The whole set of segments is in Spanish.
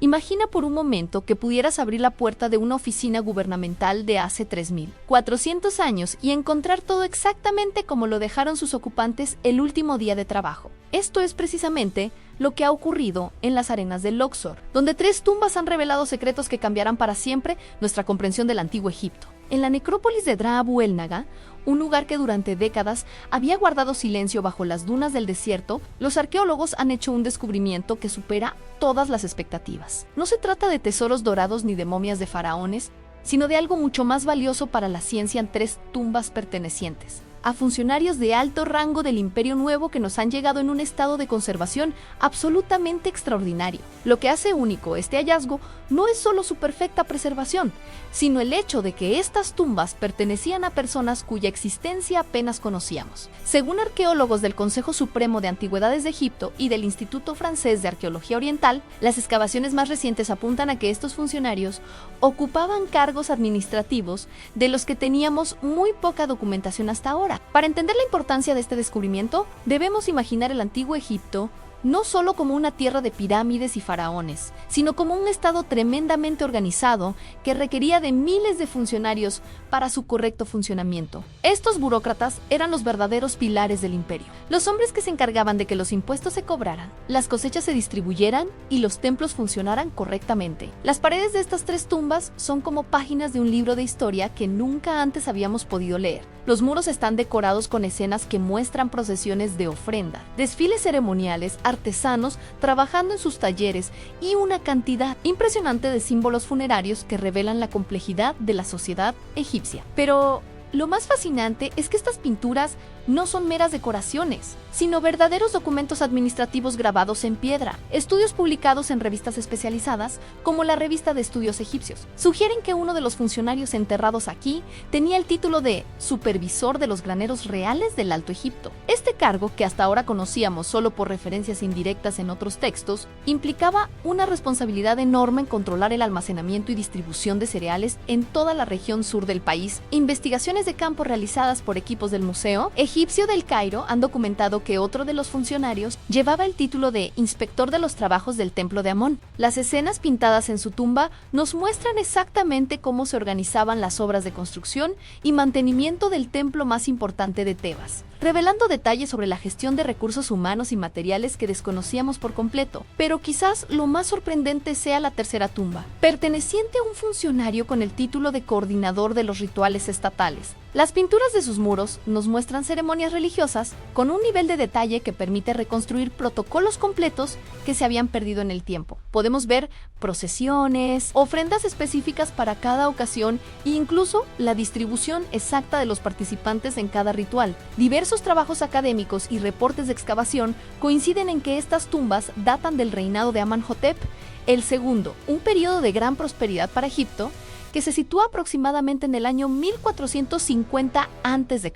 Imagina por un momento que pudieras abrir la puerta de una oficina gubernamental de hace 3.400 años y encontrar todo exactamente como lo dejaron sus ocupantes el último día de trabajo. Esto es precisamente lo que ha ocurrido en las arenas de Luxor, donde 3 tumbas han revelado secretos que cambiarán para siempre nuestra comprensión del antiguo Egipto. En la necrópolis de Dra Abu el Naga, un lugar que durante décadas había guardado silencio bajo las dunas del desierto, los arqueólogos han hecho un descubrimiento que supera todas las expectativas. No se trata de tesoros dorados ni de momias de faraones, sino de algo mucho más valioso para la ciencia en 3 tumbas pertenecientes a funcionarios de alto rango del Imperio Nuevo que nos han llegado en un estado de conservación absolutamente extraordinario. Lo que hace único este hallazgo no es solo su perfecta preservación, sino el hecho de que estas tumbas pertenecían a personas cuya existencia apenas conocíamos. Según arqueólogos del Consejo Supremo de Antigüedades de Egipto y del Instituto Francés de Arqueología Oriental, las excavaciones más recientes apuntan a que estos funcionarios ocupaban cargos administrativos de los que teníamos muy poca documentación hasta ahora. Para entender la importancia de este descubrimiento, debemos imaginar el antiguo Egipto no solo como una tierra de pirámides y faraones, sino como un estado tremendamente organizado que requería de miles de funcionarios para su correcto funcionamiento. Estos burócratas eran los verdaderos pilares del imperio, los hombres que se encargaban de que los impuestos se cobraran, las cosechas se distribuyeran y los templos funcionaran correctamente. Las paredes de estas 3 tumbas son como páginas de un libro de historia que nunca antes habíamos podido leer. Los muros están decorados con escenas que muestran procesiones de ofrenda, desfiles ceremoniales, artesanos trabajando en sus talleres y una cantidad impresionante de símbolos funerarios que revelan la complejidad de la sociedad egipcia. Pero lo más fascinante es que estas pinturas no son meras decoraciones, sino verdaderos documentos administrativos grabados en piedra. Estudios publicados en revistas especializadas, como la Revista de Estudios Egipcios, sugieren que uno de los funcionarios enterrados aquí tenía el título de supervisor de los graneros reales del Alto Egipto. Este cargo, que hasta ahora conocíamos solo por referencias indirectas en otros textos, implicaba una responsabilidad enorme en controlar el almacenamiento y distribución de cereales en toda la región sur del país. Investigaciones de campo realizadas por equipos del Museo Egipcio del Cairo han documentado que otro de los funcionarios llevaba el título de inspector de los trabajos del templo de Amón. Las escenas pintadas en su tumba nos muestran exactamente cómo se organizaban las obras de construcción y mantenimiento del templo más importante de Tebas, revelando detalles sobre la gestión de recursos humanos y materiales que desconocíamos por completo. Pero quizás lo más sorprendente sea la tercera tumba, perteneciente a un funcionario con el título de coordinador de los rituales estatales. Las pinturas de sus muros nos muestran ceremonias religiosas con un nivel de detalle que permite reconstruir protocolos completos que se habían perdido en el tiempo. Podemos ver procesiones, ofrendas específicas para cada ocasión e incluso la distribución exacta de los participantes en cada ritual. Diversos trabajos académicos y reportes de excavación coinciden en que estas tumbas datan del reinado de Amenhotep el segundo, un periodo de gran prosperidad para Egipto, que se sitúa aproximadamente en el año 1450 a.C.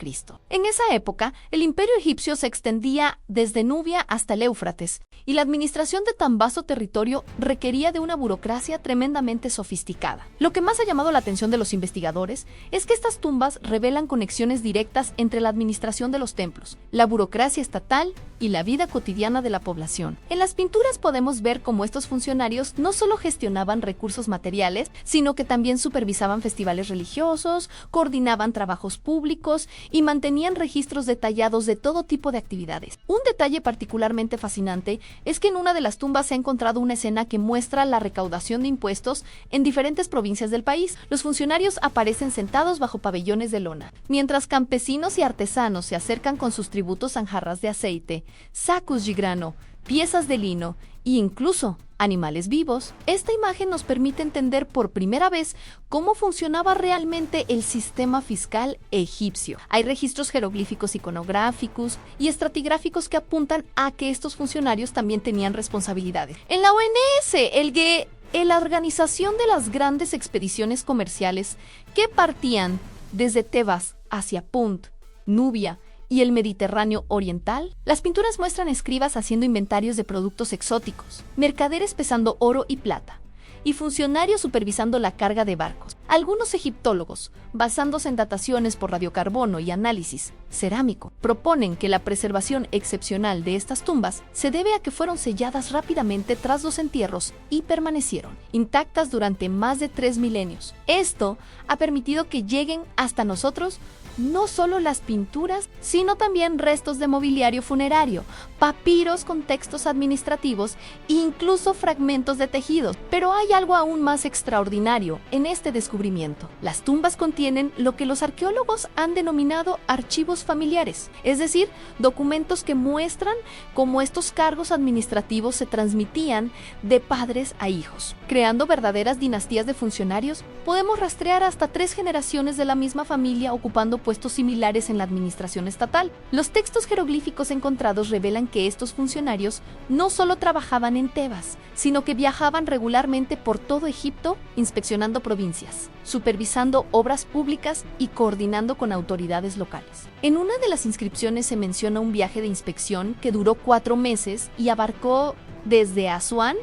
En esa época, el imperio egipcio se extendía desde Nubia hasta el Éufrates, y la administración de tan vasto territorio requería de una burocracia tremendamente sofisticada. Lo que más ha llamado la atención de los investigadores es que estas tumbas revelan conexiones directas entre la administración de los templos, la burocracia estatal y la vida cotidiana de la población. En las pinturas podemos ver cómo estos funcionarios no solo gestionaban recursos materiales, sino que también supervisaban festivales religiosos, coordinaban trabajos públicos y mantenían registros detallados de todo tipo de actividades. Un detalle particularmente fascinante es que en una de las tumbas se ha encontrado una escena que muestra la recaudación de impuestos en diferentes provincias del país. Los funcionarios aparecen sentados bajo pabellones de lona, mientras campesinos y artesanos se acercan con sus tributos en jarras de aceite, sacos de grano, piezas de lino e incluso animales vivos. Esta imagen nos permite entender por primera vez cómo funcionaba realmente el sistema fiscal egipcio. Hay registros jeroglíficos iconográficos y estratigráficos que apuntan a que estos funcionarios también tenían responsabilidades. En la ONS, la organización de las grandes expediciones comerciales que partían desde Tebas hacia Punt, Nubia y el Mediterráneo oriental, las pinturas muestran escribas haciendo inventarios de productos exóticos, mercaderes pesando oro y plata, y funcionarios supervisando la carga de barcos. Algunos egiptólogos, basándose en dataciones por radiocarbono y análisis cerámico, proponen que la preservación excepcional de estas tumbas se debe a que fueron selladas rápidamente tras los entierros y permanecieron intactas durante más de 3 milenios. Esto ha permitido que lleguen hasta nosotros no solo las pinturas, sino también restos de mobiliario funerario, papiros con textos administrativos e incluso fragmentos de tejidos. Pero hay algo aún más extraordinario en este descubrimiento. Las tumbas contienen lo que los arqueólogos han denominado archivos familiares, es decir, documentos que muestran cómo estos cargos administrativos se transmitían de padres a hijos. Creando verdaderas dinastías de funcionarios, podemos rastrear hasta 3 generaciones de la misma familia ocupando puestos similares en la administración estatal. Los textos jeroglíficos encontrados revelan que estos funcionarios no solo trabajaban en Tebas, sino que viajaban regularmente por todo Egipto, inspeccionando provincias, supervisando obras públicas y coordinando con autoridades locales. En una de las inscripciones se menciona un viaje de inspección que duró 4 meses y abarcó desde Asuán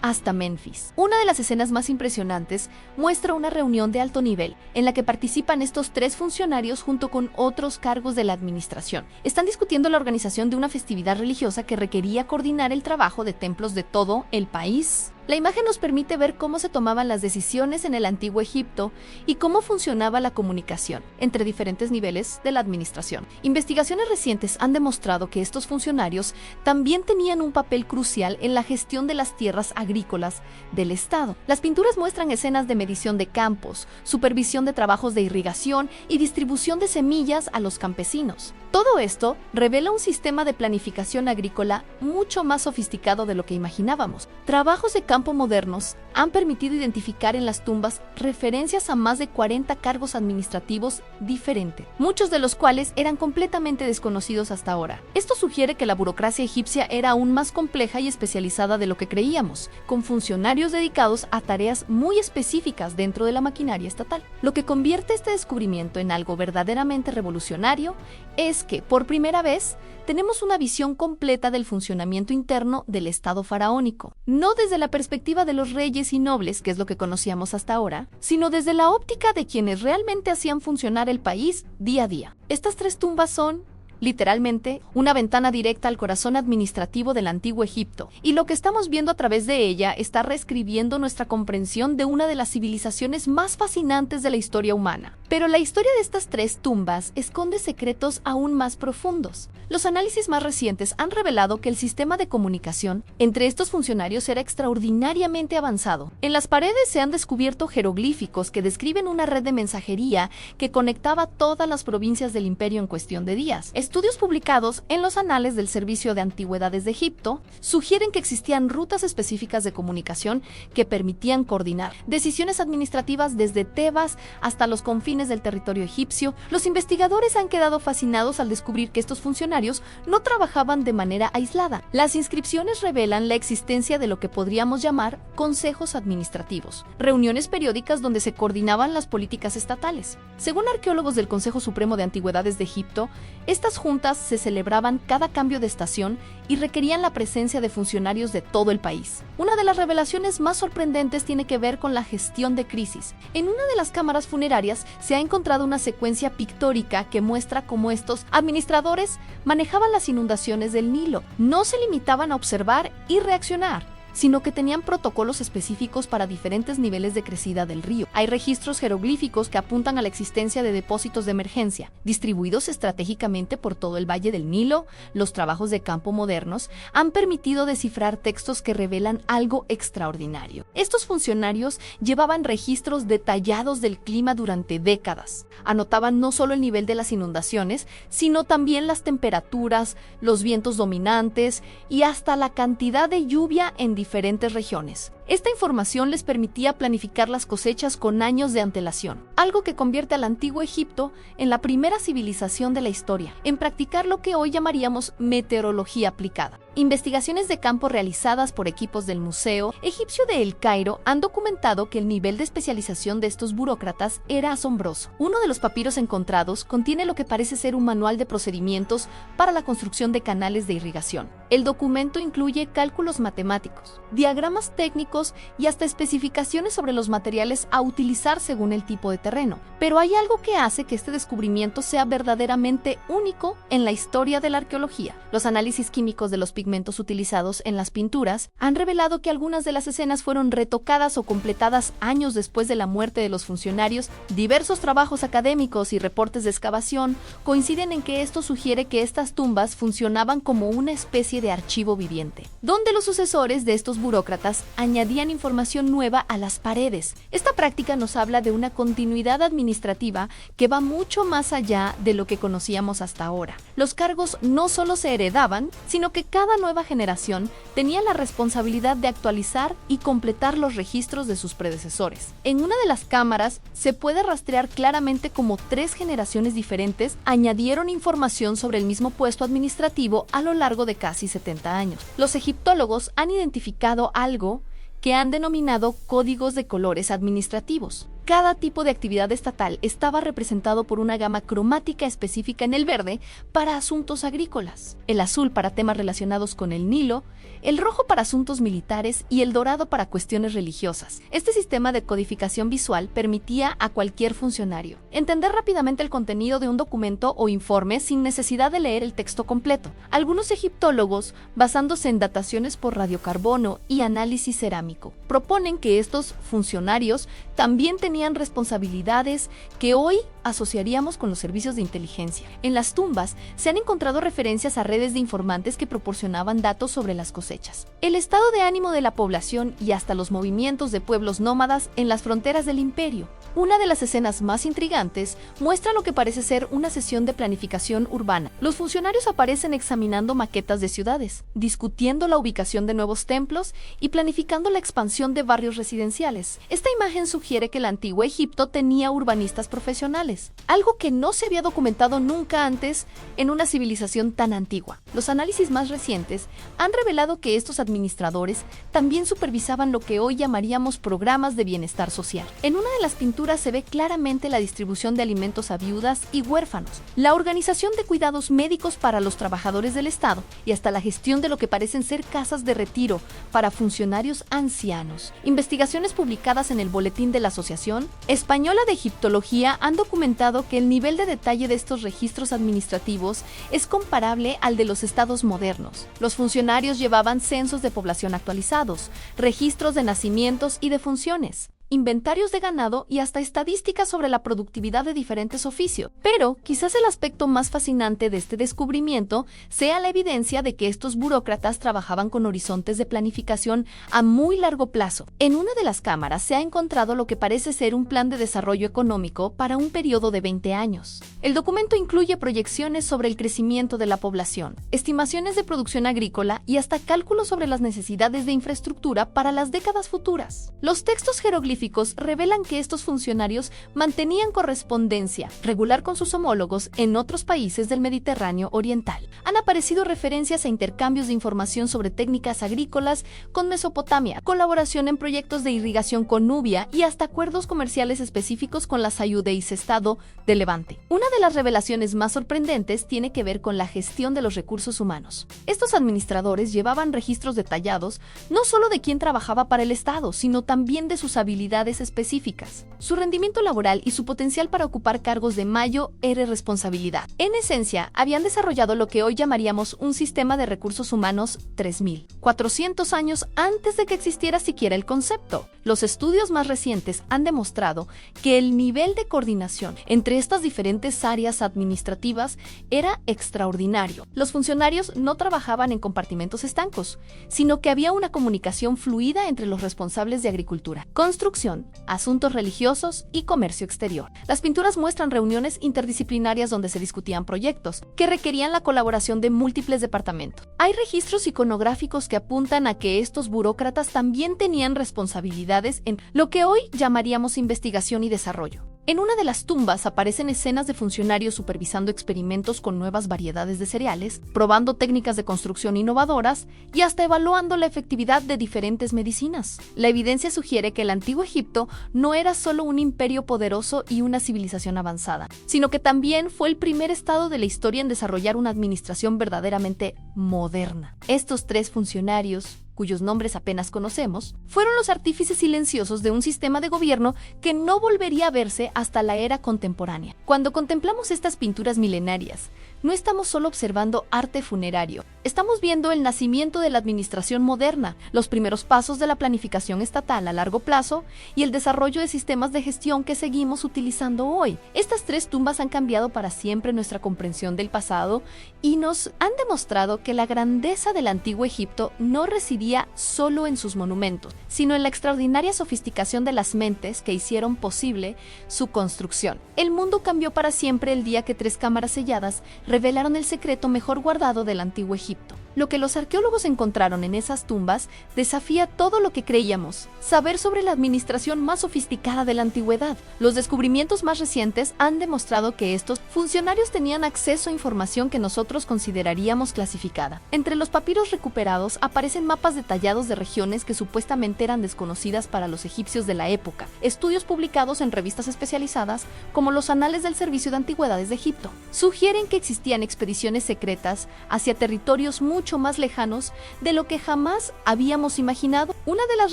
hasta Memphis. Una de las escenas más impresionantes muestra una reunión de alto nivel en la que participan estos 3 funcionarios junto con otros cargos de la administración. Están discutiendo la organización de una festividad religiosa que requería coordinar el trabajo de templos de todo el país. La imagen nos permite ver cómo se tomaban las decisiones en el antiguo Egipto y cómo funcionaba la comunicación entre diferentes niveles de la administración. Investigaciones recientes han demostrado que estos funcionarios también tenían un papel crucial en la gestión de las tierras agrícolas del Estado. Las pinturas muestran escenas de medición de campos, supervisión de trabajos de irrigación y distribución de semillas a los campesinos. Todo esto revela un sistema de planificación agrícola mucho más sofisticado de lo que imaginábamos. Trabajos de campo modernos han permitido identificar en las tumbas referencias a más de 40 cargos administrativos diferentes, muchos de los cuales eran completamente desconocidos hasta ahora. Esto sugiere que la burocracia egipcia era aún más compleja y especializada de lo que creíamos, con funcionarios dedicados a tareas muy específicas dentro de la maquinaria estatal. Lo que convierte este descubrimiento en algo verdaderamente revolucionario es que, por primera vez, tenemos una visión completa del funcionamiento interno del Estado faraónico, no desde la perspectiva de los reyes y nobles, que es lo que conocíamos hasta ahora, sino desde la óptica de quienes realmente hacían funcionar el país día a día. Estas 3 tumbas son, literalmente, una ventana directa al corazón administrativo del antiguo Egipto, y lo que estamos viendo a través de ella está reescribiendo nuestra comprensión de una de las civilizaciones más fascinantes de la historia humana. Pero la historia de estas 3 tumbas esconde secretos aún más profundos. Los análisis más recientes han revelado que el sistema de comunicación entre estos funcionarios era extraordinariamente avanzado. En las paredes se han descubierto jeroglíficos que describen una red de mensajería que conectaba todas las provincias del imperio en cuestión de días. Estudios publicados en los anales del Servicio de Antigüedades de Egipto sugieren que existían rutas específicas de comunicación que permitían coordinar decisiones administrativas desde Tebas hasta los confines del territorio egipcio. Los investigadores han quedado fascinados al descubrir que estos funcionarios no trabajaban de manera aislada. Las inscripciones revelan la existencia de lo que podríamos llamar consejos administrativos, reuniones periódicas donde se coordinaban las políticas estatales. Según arqueólogos del Consejo Supremo de Antigüedades de Egipto, estas juntas se celebraban cada cambio de estación y requerían la presencia de funcionarios de todo el país. Una de las revelaciones más sorprendentes tiene que ver con la gestión de crisis. En una de las cámaras funerarias se ha encontrado una secuencia pictórica que muestra cómo estos administradores manejaban las inundaciones del Nilo. No se limitaban a observar y reaccionar, sino que tenían protocolos específicos para diferentes niveles de crecida del río. Hay registros jeroglíficos que apuntan a la existencia de depósitos de emergencia, distribuidos estratégicamente por todo el Valle del Nilo. Los trabajos de campo modernos han permitido descifrar textos que revelan algo extraordinario. Estos funcionarios llevaban registros detallados del clima durante décadas. Anotaban no solo el nivel de las inundaciones, sino también las temperaturas, los vientos dominantes y hasta la cantidad de lluvia en diferentes regiones. Esta información les permitía planificar las cosechas con años de antelación, algo que convierte al antiguo Egipto en la primera civilización de la historia en practicar lo que hoy llamaríamos meteorología aplicada. Investigaciones de campo realizadas por equipos del Museo Egipcio de El Cairo han documentado que el nivel de especialización de estos burócratas era asombroso. Uno de los papiros encontrados contiene lo que parece ser un manual de procedimientos para la construcción de canales de irrigación. El documento incluye cálculos matemáticos, diagramas técnicos y hasta especificaciones sobre los materiales a utilizar según el tipo de terreno. Pero hay algo que hace que este descubrimiento sea verdaderamente único en la historia de la arqueología. Los análisis químicos de los pigmentos utilizados en las pinturas han revelado que algunas de las escenas fueron retocadas o completadas años después de la muerte de los funcionarios. Diversos trabajos académicos y reportes de excavación coinciden en que esto sugiere que estas tumbas funcionaban como una especie de archivo viviente, donde los sucesores de estos burócratas añadían información nueva a las paredes. Esta práctica nos habla de una continuidad administrativa que va mucho más allá de lo que conocíamos hasta ahora. Los cargos no solo se heredaban, sino que cada nueva generación tenía la responsabilidad de actualizar y completar los registros de sus predecesores. En una de las cámaras se puede rastrear claramente cómo 3 generaciones diferentes añadieron información sobre el mismo puesto administrativo a lo largo de casi 70 años. Los egiptólogos han identificado algo que han denominado códigos de colores administrativos. Cada tipo de actividad estatal estaba representado por una gama cromática específica en el verde para asuntos agrícolas, el azul para temas relacionados con el Nilo, el rojo para asuntos militares y el dorado para cuestiones religiosas. Este sistema de codificación visual permitía a cualquier funcionario entender rápidamente el contenido de un documento o informe sin necesidad de leer el texto completo. Algunos egiptólogos, basándose en dataciones por radiocarbono y análisis cerámico, proponen que estos funcionarios también tenían responsabilidades que hoy asociaríamos con los servicios de inteligencia. En las tumbas se han encontrado referencias a redes de informantes que proporcionaban datos sobre las cosechas, el estado de ánimo de la población y hasta los movimientos de pueblos nómadas en las fronteras del imperio. Una de las escenas más intrigantes muestra lo que parece ser una sesión de planificación urbana. Los funcionarios aparecen examinando maquetas de ciudades, discutiendo la ubicación de nuevos templos y planificando la expansión de barrios residenciales. Esta imagen sugiere que el antiguo Egipto tenía urbanistas profesionales, algo que no se había documentado nunca antes en una civilización tan antigua. Los análisis más recientes han revelado que estos administradores también supervisaban lo que hoy llamaríamos programas de bienestar social. En una de las pinturas se ve claramente la distribución de alimentos a viudas y huérfanos, la organización de cuidados médicos para los trabajadores del Estado y hasta la gestión de lo que parecen ser casas de retiro para funcionarios ancianos. Investigaciones publicadas en el Boletín de la Asociación Española de Egiptología han documentado que el nivel de detalle de estos registros administrativos es comparable al de los estados modernos. Los funcionarios llevaban censos de población actualizados, registros de nacimientos y defunciones, inventarios de ganado y hasta estadísticas sobre la productividad de diferentes oficios. Pero quizás el aspecto más fascinante de este descubrimiento sea la evidencia de que estos burócratas trabajaban con horizontes de planificación a muy largo plazo. En una de las cámaras se ha encontrado lo que parece ser un plan de desarrollo económico para un periodo de 20 años. El documento incluye proyecciones sobre el crecimiento de la población, estimaciones de producción agrícola y hasta cálculos sobre las necesidades de infraestructura para las décadas futuras. Los textos jeroglíficos revelan que estos funcionarios mantenían correspondencia regular con sus homólogos en otros países del Mediterráneo Oriental. Han aparecido referencias a intercambios de información sobre técnicas agrícolas con Mesopotamia, colaboración en proyectos de irrigación con Nubia y hasta acuerdos comerciales específicos con la Sayyidato de Levante. Una de las revelaciones más sorprendentes tiene que ver con la gestión de los recursos humanos. Estos administradores llevaban registros detallados no solo de quién trabajaba para el Estado, sino también de sus habilidades específicas, su rendimiento laboral y su potencial para ocupar cargos de mayor responsabilidad. En esencia, habían desarrollado lo que hoy llamaríamos un sistema de recursos humanos 3.400 años antes de que existiera siquiera el concepto. Los estudios más recientes han demostrado que el nivel de coordinación entre estas diferentes áreas administrativas era extraordinario. Los funcionarios no trabajaban en compartimentos estancos, sino que había una comunicación fluida entre los responsables de agricultura, construcción, asuntos religiosos y comercio exterior. Las pinturas muestran reuniones interdisciplinarias donde se discutían proyectos que requerían la colaboración de múltiples departamentos. Hay registros iconográficos que apuntan a que estos burócratas también tenían responsabilidades en lo que hoy llamaríamos investigación y desarrollo. En una de las tumbas aparecen escenas de funcionarios supervisando experimentos con nuevas variedades de cereales, probando técnicas de construcción innovadoras y hasta evaluando la efectividad de diferentes medicinas. La evidencia sugiere que el antiguo Egipto no era solo un imperio poderoso y una civilización avanzada, sino que también fue el primer estado de la historia en desarrollar una administración verdaderamente moderna. Estos tres funcionarios, cuyos nombres apenas conocemos, fueron los artífices silenciosos de un sistema de gobierno que no volvería a verse hasta la era contemporánea. Cuando contemplamos estas pinturas milenarias, no estamos solo observando arte funerario, estamos viendo el nacimiento de la administración moderna, los primeros pasos de la planificación estatal a largo plazo y el desarrollo de sistemas de gestión que seguimos utilizando hoy. Estas tres tumbas han cambiado para siempre nuestra comprensión del pasado y nos han demostrado que la grandeza del antiguo Egipto no residía solo en sus monumentos, sino en la extraordinaria sofisticación de las mentes que hicieron posible su construcción. El mundo cambió para siempre el día que tres cámaras selladas revelaron el secreto mejor guardado del antiguo Egipto. Lo que los arqueólogos encontraron en esas tumbas desafía todo lo que creíamos. Saber sobre la administración más sofisticada de la antigüedad. Los descubrimientos más recientes han demostrado que estos funcionarios tenían acceso a información que nosotros consideraríamos clasificada. Entre los papiros recuperados aparecen mapas detallados de regiones que supuestamente eran desconocidas para los egipcios de la época. Estudios publicados en revistas especializadas, como los Anales del Servicio de Antigüedades de Egipto, sugieren que existían expediciones secretas hacia territorios mucho más lejanos de lo que jamás habíamos imaginado. Una de las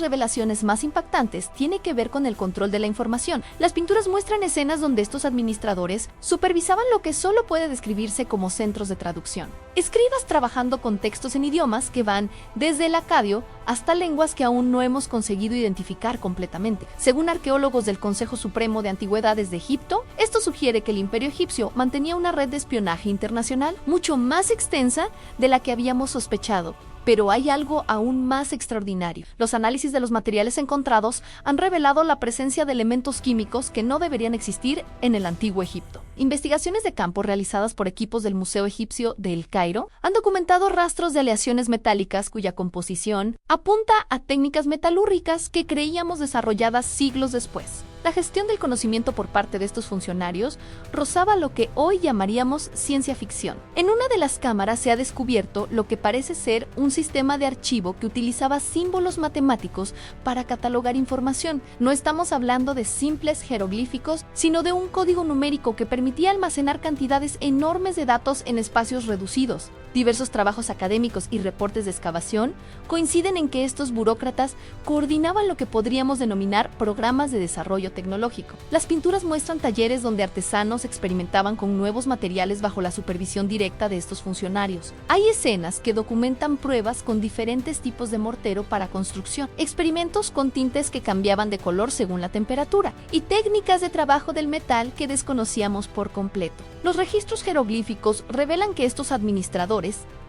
revelaciones más impactantes tiene que ver con el control de la información. Las pinturas muestran escenas donde estos administradores supervisaban lo que solo puede describirse como centros de traducción. Escribas trabajando con textos en idiomas que van desde el acadio hasta lenguas que aún no hemos conseguido identificar completamente. Según arqueólogos del Consejo Supremo de Antigüedades de Egipto, esto sugiere que el Imperio egipcio mantenía una red de espionaje internacional mucho más extensa de la que habíamos sospechado. Pero hay algo aún más extraordinario. Los análisis de los materiales encontrados han revelado la presencia de elementos químicos que no deberían existir en el antiguo Egipto. Investigaciones de campo realizadas por equipos del Museo Egipcio de El Cairo han documentado rastros de aleaciones metálicas cuya composición apunta a técnicas metalúrgicas que creíamos desarrolladas siglos después. La gestión del conocimiento por parte de estos funcionarios rozaba lo que hoy llamaríamos ciencia ficción. En una de las cámaras se ha descubierto lo que parece ser un sistema de archivo que utilizaba símbolos matemáticos para catalogar información. No estamos hablando de simples jeroglíficos, sino de un código numérico que permitía almacenar cantidades enormes de datos en espacios reducidos. Diversos trabajos académicos y reportes de excavación coinciden en que estos burócratas coordinaban lo que podríamos denominar programas de desarrollo tecnológico. Las pinturas muestran talleres donde artesanos experimentaban con nuevos materiales bajo la supervisión directa de estos funcionarios. Hay escenas que documentan pruebas con diferentes tipos de mortero para construcción, experimentos con tintes que cambiaban de color según la temperatura y técnicas de trabajo del metal que desconocíamos por completo. Los registros jeroglíficos revelan que estos administradores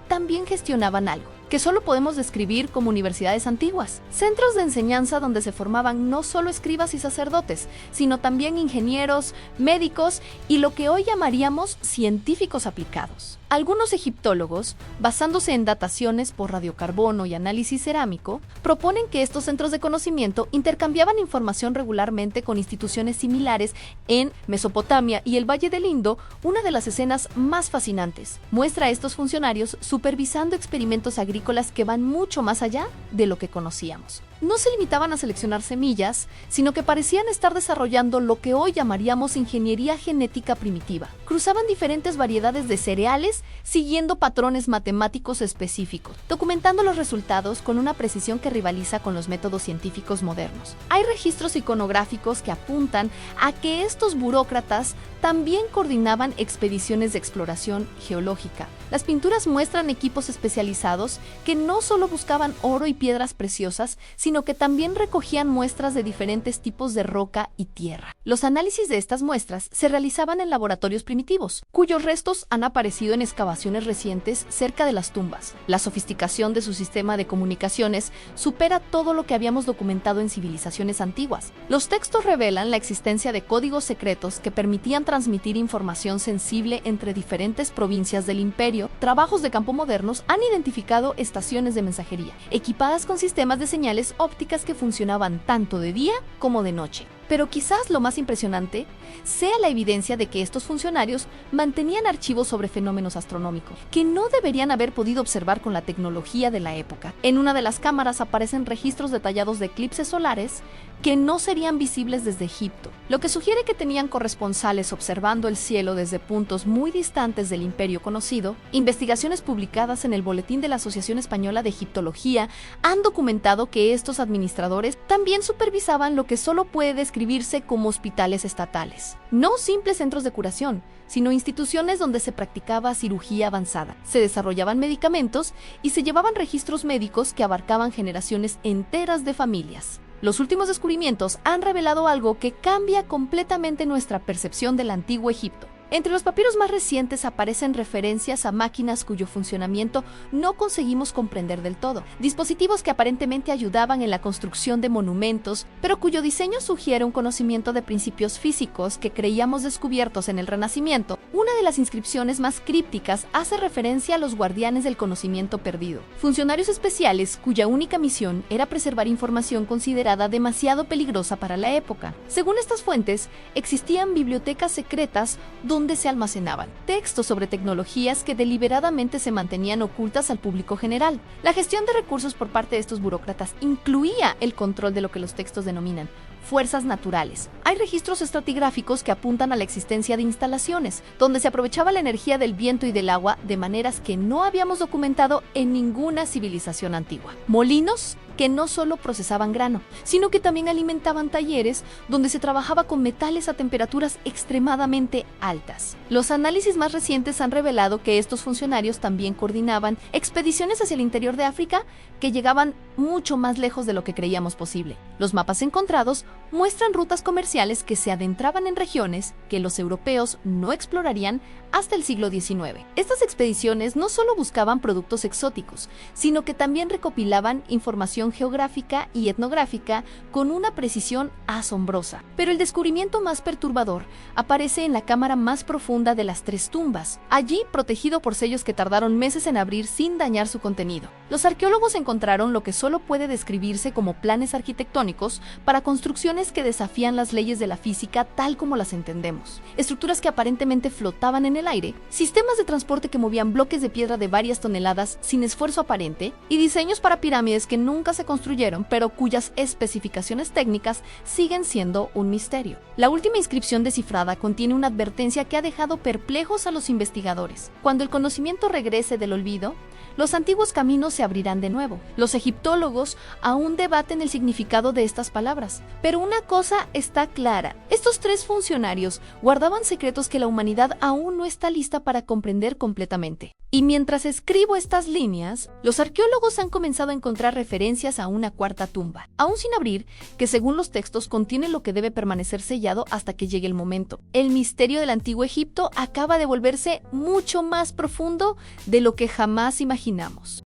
también gestionaban algo que solo podemos describir como universidades antiguas, centros de enseñanza donde se formaban no solo escribas y sacerdotes, sino también ingenieros, médicos y lo que hoy llamaríamos científicos aplicados. Algunos egiptólogos, basándose en dataciones por radiocarbono y análisis cerámico, proponen que estos centros de conocimiento intercambiaban información regularmente con instituciones similares en Mesopotamia y el Valle del Indo. Una de las escenas más fascinantes muestra a estos funcionarios supervisando experimentos agrícolas que van mucho más allá de lo que conocíamos. No se limitaban a seleccionar semillas, sino que parecían estar desarrollando lo que hoy llamaríamos ingeniería genética primitiva. Cruzaban diferentes variedades de cereales siguiendo patrones matemáticos específicos, documentando los resultados con una precisión que rivaliza con los métodos científicos modernos. Hay registros iconográficos que apuntan a que estos burócratas también coordinaban expediciones de exploración geológica. Las pinturas muestran equipos especializados que no solo buscaban oro y piedras preciosas, sino que también recogían muestras de diferentes tipos de roca y tierra. Los análisis de estas muestras se realizaban en laboratorios primitivos, cuyos restos han aparecido en excavaciones recientes cerca de las tumbas. La sofisticación de su sistema de comunicaciones supera todo lo que habíamos documentado en civilizaciones antiguas. Los textos revelan la existencia de códigos secretos que permitían transmitir información sensible entre diferentes provincias del imperio. Trabajos de campo modernos han identificado estaciones de mensajería, equipadas con sistemas de señales ópticas que funcionaban tanto de día como de noche. Pero quizás lo más impresionante sea la evidencia de que estos funcionarios mantenían archivos sobre fenómenos astronómicos, que no deberían haber podido observar con la tecnología de la época. En una de las cámaras aparecen registros detallados de eclipses solares que no serían visibles desde Egipto, lo que sugiere que tenían corresponsales observando el cielo desde puntos muy distantes del imperio conocido. Investigaciones publicadas en el Boletín de la Asociación Española de Egiptología han documentado que estos administradores también supervisaban lo que solo puede describirse como hospitales estatales. No simples centros de curación, sino instituciones donde se practicaba cirugía avanzada, se desarrollaban medicamentos y se llevaban registros médicos que abarcaban generaciones enteras de familias. Los últimos descubrimientos han revelado algo que cambia completamente nuestra percepción del antiguo Egipto. Entre los papiros más recientes aparecen referencias a máquinas cuyo funcionamiento no conseguimos comprender del todo, dispositivos que aparentemente ayudaban en la construcción de monumentos, pero cuyo diseño sugiere un conocimiento de principios físicos que creíamos descubiertos en el Renacimiento. Una de las inscripciones más crípticas hace referencia a los guardianes del conocimiento perdido, funcionarios especiales cuya única misión era preservar información considerada demasiado peligrosa para la época. Según estas fuentes, existían bibliotecas secretas donde se almacenaban textos sobre tecnologías que deliberadamente se mantenían ocultas al público general. La gestión de recursos por parte de estos burócratas incluía el control de lo que los textos denominan fuerzas naturales. Hay registros estratigráficos que apuntan a la existencia de instalaciones, donde se aprovechaba la energía del viento y del agua de maneras que no habíamos documentado en ninguna civilización antigua. Molinos que no solo procesaban grano, sino que también alimentaban talleres donde se trabajaba con metales a temperaturas extremadamente altas. Los análisis más recientes han revelado que estos funcionarios también coordinaban expediciones hacia el interior de África que llegaban mucho más lejos de lo que creíamos posible. Los mapas encontrados muestran rutas comerciales que se adentraban en regiones que los europeos no explorarían hasta el siglo XIX. Estas expediciones no solo buscaban productos exóticos, sino que también recopilaban información geográfica y etnográfica con una precisión asombrosa. Pero el descubrimiento más perturbador aparece en la cámara más profunda de las 3 tumbas, allí protegido por sellos que tardaron meses en abrir sin dañar su contenido. Los arqueólogos encontraron lo que solo puede describirse como planes arquitectónicos para construcciones que desafían las leyes de la física tal como las entendemos. Estructuras que aparentemente flotaban en el aire, sistemas de transporte que movían bloques de piedra de varias toneladas sin esfuerzo aparente, y diseños para pirámides que nunca se construyeron, pero cuyas especificaciones técnicas siguen siendo un misterio. La última inscripción descifrada contiene una advertencia que ha dejado perplejos a los investigadores. Cuando el conocimiento regrese del olvido, los antiguos caminos se abrirán de nuevo. Los egiptólogos aún debaten el significado de estas palabras, pero una cosa está clara: estos 3 funcionarios guardaban secretos que la humanidad aún no está lista para comprender completamente. Y mientras escribo estas líneas, los arqueólogos han comenzado a encontrar referencias a una 4ª tumba, aún sin abrir, que según los textos contiene lo que debe permanecer sellado hasta que llegue el momento. El misterio del antiguo Egipto acaba de volverse mucho más profundo de lo que jamás imaginamos.